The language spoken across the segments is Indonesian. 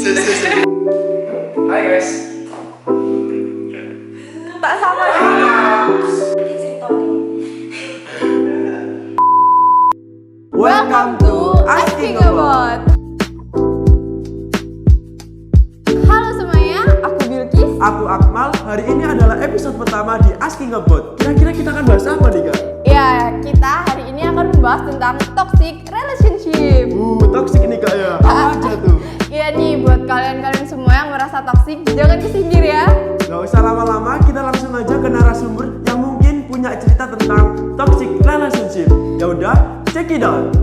Hai guys. Tak sama Welcome to Asking About. Halo semuanya, aku Bilkis. Aku Akmal. Hari ini adalah episode pertama di Asking About. Kira-kira kita akan bahas apa nih, Kak? Ya, kita hari ini akan membahas tentang toxic relationship. Toxic ini, Kak, ya. Apa aja tuh? Iya nih, buat kalian-kalian semua yang merasa toxic, jangan kesindir ya. Gak usah lama-lama, kita langsung aja ke narasumber yang mungkin punya cerita tentang toxic relationship. Ya udah, check it out.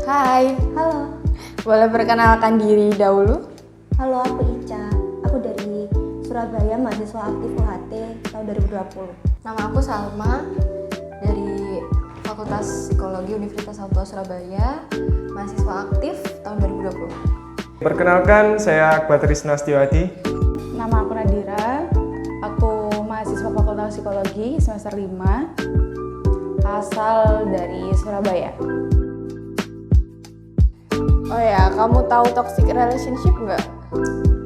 Hai, Halo, boleh perkenalkan diri dahulu? halo aku Ica. Aku dari Surabaya, mahasiswa aktif UHT tahun 2020. Nama aku Salma dari Fakultas Psikologi Universitas Al-Tua Surabaya, mahasiswa aktif tahun 2020. Perkenalkan, saya Akbar Trisna Setiawati. Nama aku Nadira, aku mahasiswa Fakultas Psikologi semester 5, asal dari Surabaya. Oh ya, kamu tahu toxic relationship nggak?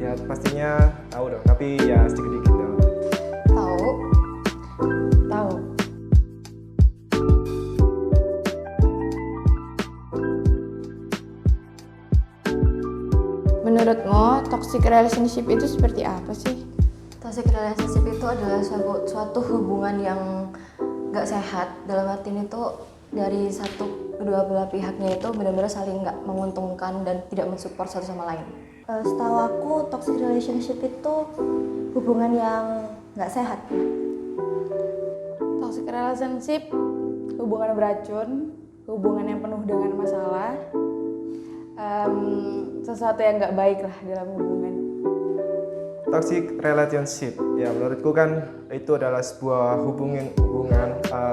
Ya pastinya tahu dong, tapi ya sedikit-sedikit dong. Tahu? Tahu? Menurutmu, toxic relationship itu seperti apa sih? Toxic relationship itu adalah suatu hubungan yang gak sehat. Dalam arti itu dari kedua belah pihaknya itu benar-benar saling gak menguntungkan dan tidak mensupport satu sama lain. Setahu aku, toxic relationship itu hubungan yang nggak sehat. Toxic relationship, hubungan beracun, hubungan yang penuh dengan masalah, sesuatu yang nggak baik lah dalam hubungan. Toxic relationship, ya menurutku kan itu adalah sebuah hubungan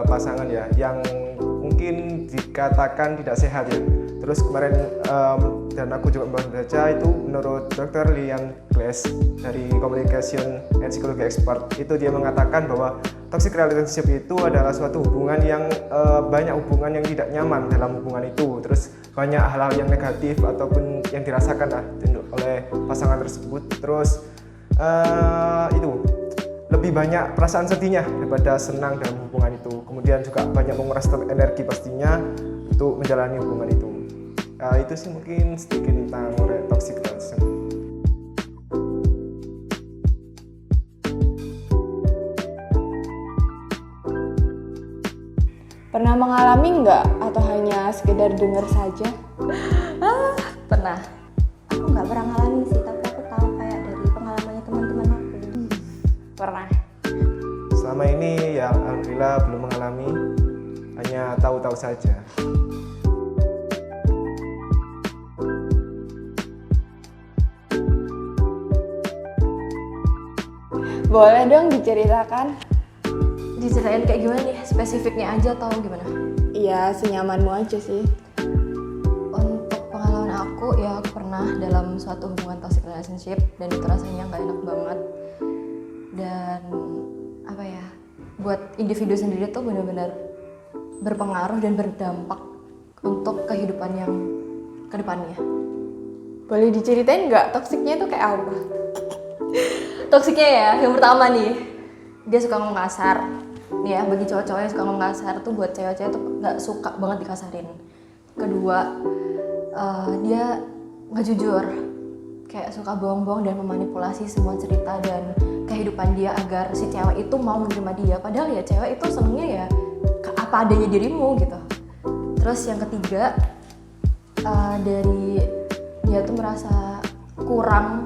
pasangan ya yang mungkin dikatakan tidak sehat ya. Terus kemarin dan aku juga membaca itu menurut Dr. Lian Glass dari Communication and Psychology Expert, itu dia mengatakan bahwa toxic relationship itu adalah suatu hubungan yang banyak hubungan yang tidak nyaman dalam hubungan itu. Terus banyak hal-hal yang negatif ataupun yang dirasakan lah oleh pasangan tersebut. Terus itu lebih banyak perasaan sedihnya daripada senang dalam hubungan itu. Kemudian juga banyak menguras energi pastinya untuk menjalani hubungan itu. Itu sih mungkin sedikit tentang toxic relationship. Pernah mengalami nggak atau hanya sekedar dengar saja? Pernah. Aku nggak pernah ngalamin sih, tapi aku tahu kayak dari pengalamannya teman-teman aku. Pernah. Selama ini ya alhamdulillah belum mengalami, hanya tahu-tahu saja. Boleh dong diceritakan? Diceritain kayak gimana nih? Spesifiknya aja atau gimana? Iya, senyamanmu aja sih. Untuk pengalaman aku, ya aku pernah dalam suatu hubungan toxic relationship dan itu rasanya gak enak banget. Dan apa ya, buat individu sendiri tuh benar-benar berpengaruh dan berdampak untuk kehidupan yang kedepannya. Boleh diceritain nggak toksiknya itu kayak apa? Toksiknya ya, yang pertama nih, dia suka ngomong kasar. Nih ya, bagi cowok-cowok yang suka ngomong kasar tuh buat cewek-cewek tuh gak suka banget dikasarin. Kedua, dia gak jujur, kayak suka bohong-bohong dan memanipulasi semua cerita dan kehidupan dia agar si cewek itu mau menerima dia. Padahal ya cewek itu senengnya ya apa adanya dirimu gitu. Terus yang ketiga, dari dia tuh merasa kurang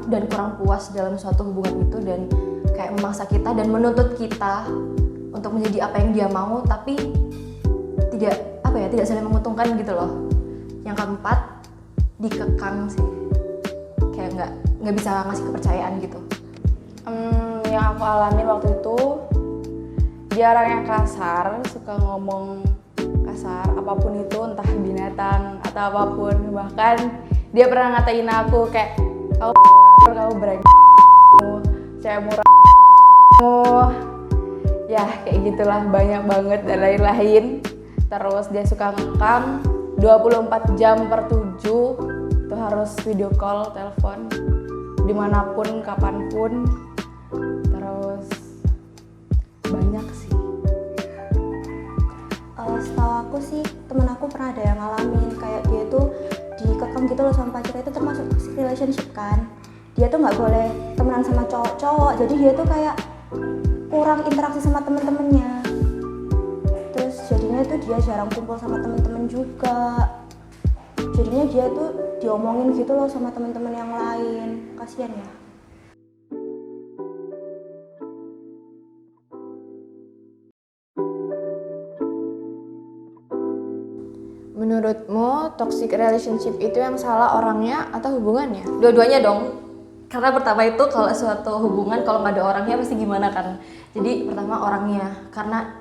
puas dalam suatu hubungan itu dan kayak memaksa kita dan menuntut kita untuk menjadi apa yang dia mau, tapi tidak saling menguntungkan gitu loh. Yang keempat, dikekang sih, kayak nggak bisa ngasih kepercayaan gitu. Yang aku alami waktu itu, dia orangnya kasar, suka ngomong kasar apapun itu, entah binatang atau apapun. Bahkan dia pernah ngatain aku kayak kau berani, cewek murah, ya kayak gitulah, banyak banget dan lain-lain. Terus dia suka ngekang 24 jam per 7 itu harus video call, telepon, dimanapun, kapanpun. Terus banyak sih. Setahu aku sih temen aku pernah ada yang ngalamin kayak dia tuh dikekang gitu loh sama pacarnya, itu termasuk toxic relationship kan. Dia tuh nggak boleh temenan sama cowok-cowok, jadi dia tuh kayak kurang interaksi sama temen-temennya. Terus jadinya tuh dia jarang kumpul sama temen-temen juga. Jadinya dia tuh diomongin gitu loh sama temen-temen yang lain. Kasian ya. Menurutmu toxic relationship itu yang salah orangnya atau hubungannya? Dua-duanya dong. Karena pertama itu kalau suatu hubungan kalau nggak ada orangnya pasti gimana kan. Jadi pertama orangnya karena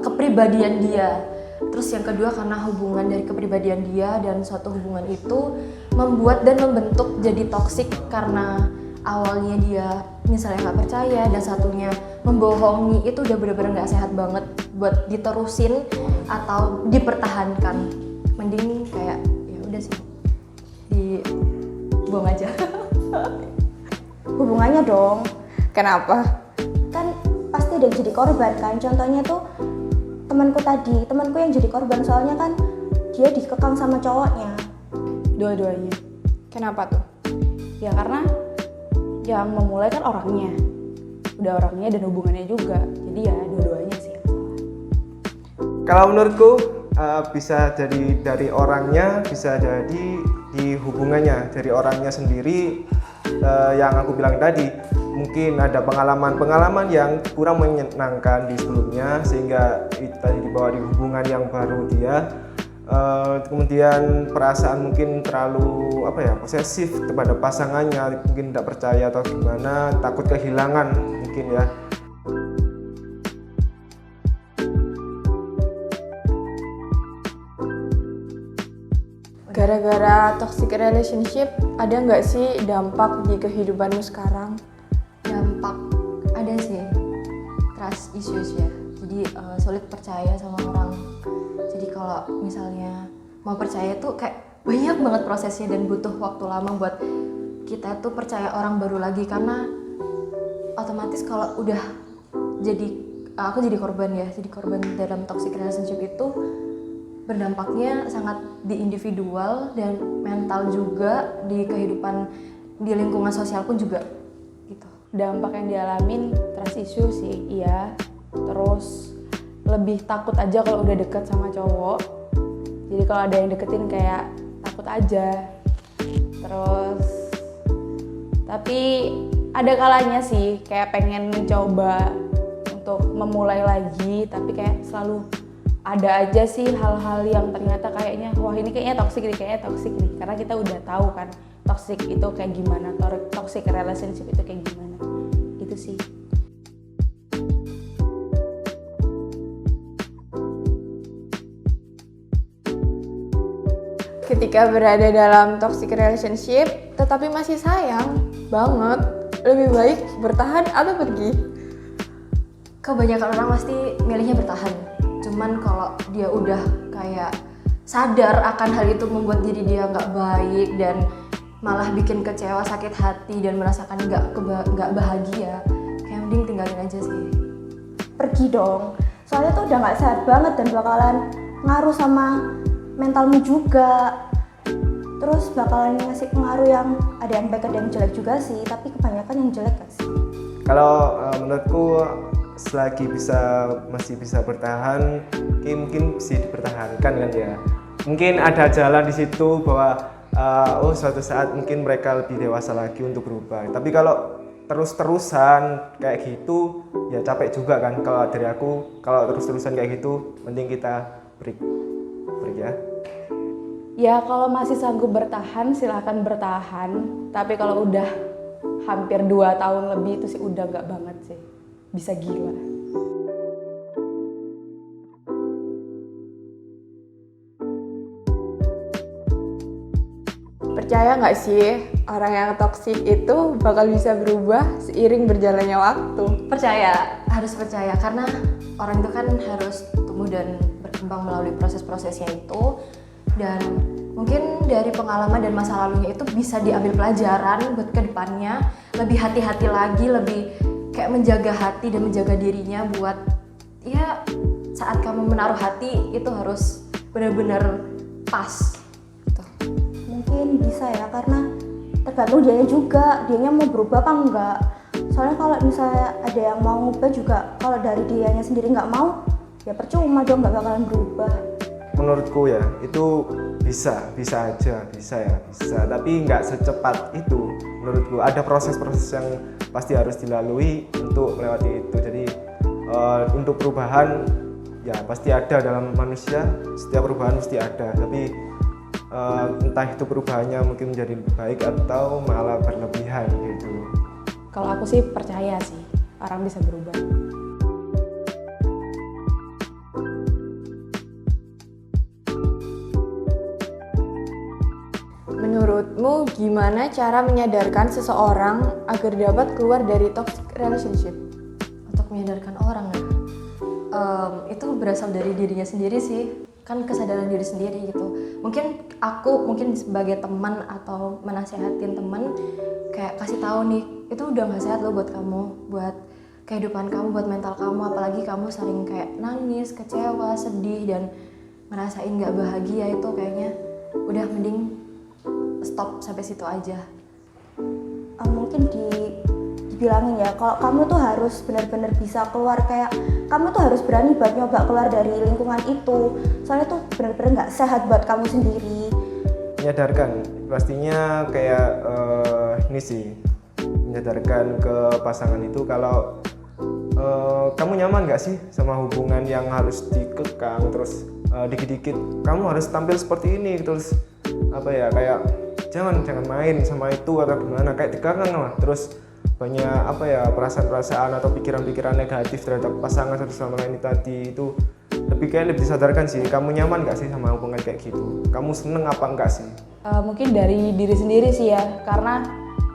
kepribadian dia. Terus yang kedua karena hubungan dari kepribadian dia dan suatu hubungan itu membuat dan membentuk jadi toksik karena awalnya dia misalnya nggak percaya dan satunya membohongi, itu udah benar-benar nggak sehat banget buat diterusin atau dipertahankan. Mending kayak ya udah sih dibuang aja. Hubungannya dong. Kenapa? Kan pasti ada yang jadi korban kan. Contohnya tuh temanku yang jadi korban, soalnya kan dia dikekang sama cowoknya. Dua-duanya. Kenapa tuh? Ya karena yang memulai kan orangnya. Udah orangnya dan hubungannya juga. Jadi ya dua-duanya sih. Kalau menurutku bisa jadi dari orangnya, bisa jadi di hubungannya, dari orangnya sendiri. Yang aku bilang tadi, mungkin ada pengalaman-pengalaman yang kurang menyenangkan di sebelumnya sehingga itu tadi dibawa di hubungan yang baru dia. Kemudian perasaan mungkin terlalu posesif kepada pasangannya, mungkin tidak percaya atau gimana, takut kehilangan mungkin ya. Gara-gara toxic relationship, ada nggak sih dampak di kehidupanmu sekarang? Dampak ada sih, trust issues ya. Jadi sulit percaya sama orang. Jadi kalau misalnya mau percaya tuh kayak banyak banget prosesnya dan butuh waktu lama buat kita tuh percaya orang baru lagi, karena otomatis kalau udah aku jadi korban ya, jadi korban dalam toxic relationship itu berdampaknya sangat di individual dan mental juga, di kehidupan di lingkungan sosial pun juga gitu. Dampak yang dialamin trust issue sih, iya. Terus lebih takut aja kalau udah deket sama cowok. Jadi kalau ada yang deketin kayak takut aja. Terus tapi ada kalanya sih kayak pengen mencoba untuk memulai lagi, tapi kayak selalu ada aja sih hal-hal yang ternyata kayaknya wah ini kayaknya toxic nih, karena kita udah tahu kan toxic itu kayak gimana, toxic relationship itu kayak gimana, gitu sih. Ketika berada dalam toxic relationship, tetapi masih sayang banget, lebih baik bertahan atau pergi? Kebanyakan orang pasti milihnya bertahan. Cuman kalau dia udah kayak sadar akan hal itu membuat diri dia nggak baik dan malah bikin kecewa, sakit hati dan merasakan nggak bahagia, kayak mending tinggalin aja sih. Pergi dong. Soalnya tuh udah nggak sehat banget dan bakalan ngaruh sama mentalmu juga. Terus bakalan ngasih pengaruh yang ada yang baik ada yang jelek juga sih, tapi kebanyakan yang jelek kan sih. Kalau menurutku selagi masih bisa bertahan, mungkin bisa dipertahankan kan ya. Mungkin ada jalan di situ bahwa suatu saat mungkin mereka lebih dewasa lagi untuk berubah. Tapi kalau terus-terusan kayak gitu ya capek juga kan. Kalau dari aku, kalau terus-terusan kayak gitu mending kita break ya. Ya kalau masih sanggup bertahan silahkan bertahan, tapi kalau udah hampir 2 tahun lebih itu sih udah nggak banget sih, bisa gila. Percaya nggak sih orang yang toksik itu bakal bisa berubah seiring berjalannya waktu? Percaya, harus percaya, karena orang itu kan harus tumbuh dan berkembang melalui proses-prosesnya itu. dan mungkin dari pengalaman dan masa lalunya itu bisa diambil pelajaran buat kedepannya, lebih hati-hati lagi, lebih kayak menjaga hati dan menjaga dirinya buat ya saat kamu menaruh hati itu harus benar-benar pas gitu. Mungkin bisa ya, karena tergantung dianya juga, dianya mau berubah apa enggak. Soalnya kalau misalnya ada yang mau ngubah juga, kalau dari dianya sendiri nggak mau, ya percuma dong, nggak bakalan berubah. Menurutku ya itu bisa aja, tapi nggak secepat itu. Menurutku ada proses-proses yang pasti harus dilalui untuk melewati itu. Jadi untuk perubahan ya pasti ada dalam manusia, setiap perubahan mesti ada, tapi entah itu perubahannya mungkin menjadi lebih baik atau malah berlebihan gitu. Kalau aku sih percaya sih orang bisa berubah. Menurutmu gimana cara menyadarkan seseorang agar dapat keluar dari toxic relationship? Untuk menyadarkan orang ya, itu berasal dari dirinya sendiri sih, kan kesadaran diri sendiri gitu. Mungkin aku sebagai teman atau menasehatin teman kayak kasih tahu nih, itu udah nggak sehat loh buat kamu, buat kehidupan kamu, buat mental kamu, apalagi kamu sering kayak nangis, kecewa, sedih dan ngerasain nggak bahagia, itu kayaknya udah mending stop sampai situ aja. Mungkin dibilangin ya, kalau kamu tuh harus benar-benar bisa keluar, kayak kamu tuh harus berani buat nyoba keluar dari lingkungan itu, soalnya tuh benar-benar nggak sehat buat kamu sendiri. Menyadarkan pastinya kayak ini sih, menyadarkan ke pasangan itu kalau kamu nyaman nggak sih sama hubungan yang harus dikekang, terus dikit-dikit kamu harus tampil seperti ini, terus apa ya, kayak jangan main sama itu atau gimana, kayak dikekang lah, terus banyak apa ya, perasaan-perasaan atau pikiran-pikiran negatif terhadap pasangan satu sama lain tadi, itu lebih disadarkan sih, kamu nyaman gak sih sama hubungan kayak gitu, kamu seneng apa enggak sih. Mungkin dari diri sendiri sih ya, karena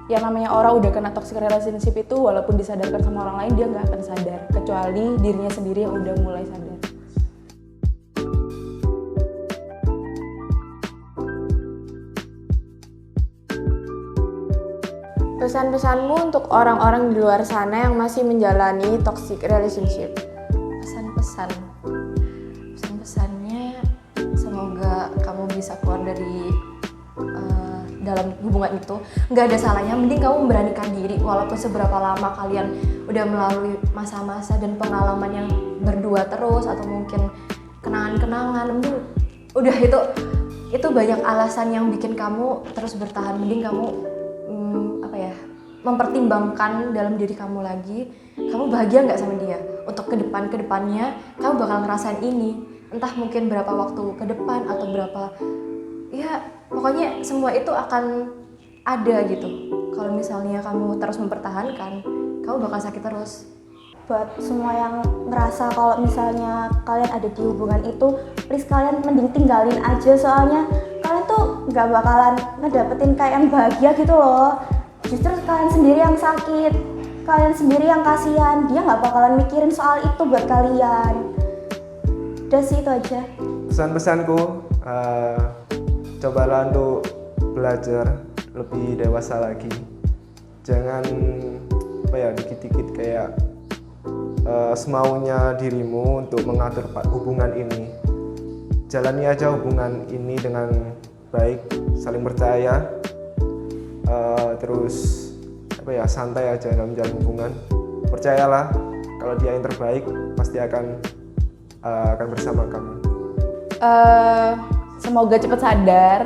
yang namanya orang udah kena toxic relationship itu walaupun disadarkan sama orang lain dia nggak akan sadar, kecuali dirinya sendiri yang udah mulai sadar. Pesan-pesanmu untuk orang-orang di luar sana yang masih menjalani toxic relationship? Pesan-pesannya semoga kamu bisa keluar dari dalam hubungan itu. Nggak ada salahnya, mending kamu memberanikan diri walaupun seberapa lama kalian udah melalui masa-masa dan pengalaman yang berdua terus, atau mungkin kenangan-kenangan, mending udah itu banyak alasan yang bikin kamu terus bertahan. Mending kamu mempertimbangkan dalam diri kamu lagi, kamu bahagia nggak sama dia, untuk kedepannya kamu bakal ngerasain ini, entah mungkin berapa waktu ke depan atau berapa, ya pokoknya semua itu akan ada gitu. Kalau misalnya kamu terus mempertahankan, kamu bakal sakit terus. Buat semua yang ngerasa kalau misalnya kalian ada di hubungan itu, please kalian mending tinggalin aja, soalnya kalian tuh nggak bakalan ngedapetin kayak yang bahagia gitu loh. Justru kalian sendiri yang sakit, kalian sendiri yang kasihan, dia nggak bakalan mikirin soal itu buat kalian. Udah sih, itu aja. Pesan-pesanku, cobalah untuk belajar lebih dewasa lagi. Jangan dikit-dikit kayak semaunya dirimu untuk mengatur hubungan ini. Jalani aja hubungan ini dengan baik, saling percaya, terus santai aja dalam menjalin hubungan. Percayalah kalau dia yang terbaik pasti akan bersama kamu. Semoga cepat sadar,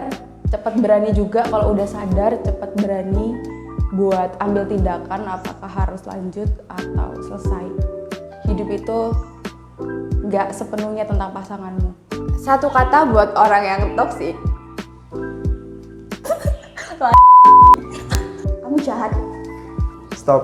cepat berani juga. Kalau udah sadar, cepat berani buat ambil tindakan, apakah harus lanjut atau selesai. Hidup itu nggak sepenuhnya tentang pasanganmu. Satu kata buat orang yang toksik. Kamu jahat. Stop.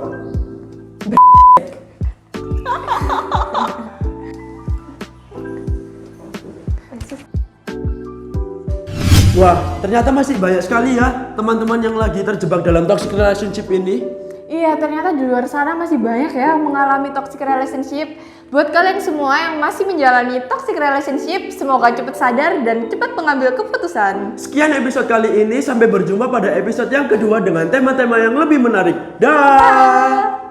Wah, ternyata masih banyak sekali ya teman-teman yang lagi terjebak dalam toxic relationship ini. Iya Iya, ternyata di luar sana masih banyak ya yang mengalami toxic relationship. Buat kalian semua yang masih menjalani toxic relationship, semoga cepat sadar dan cepat mengambil keputusan. Sekian episode kali ini, sampai berjumpa pada episode yang kedua dengan tema-tema yang lebih menarik. Dah.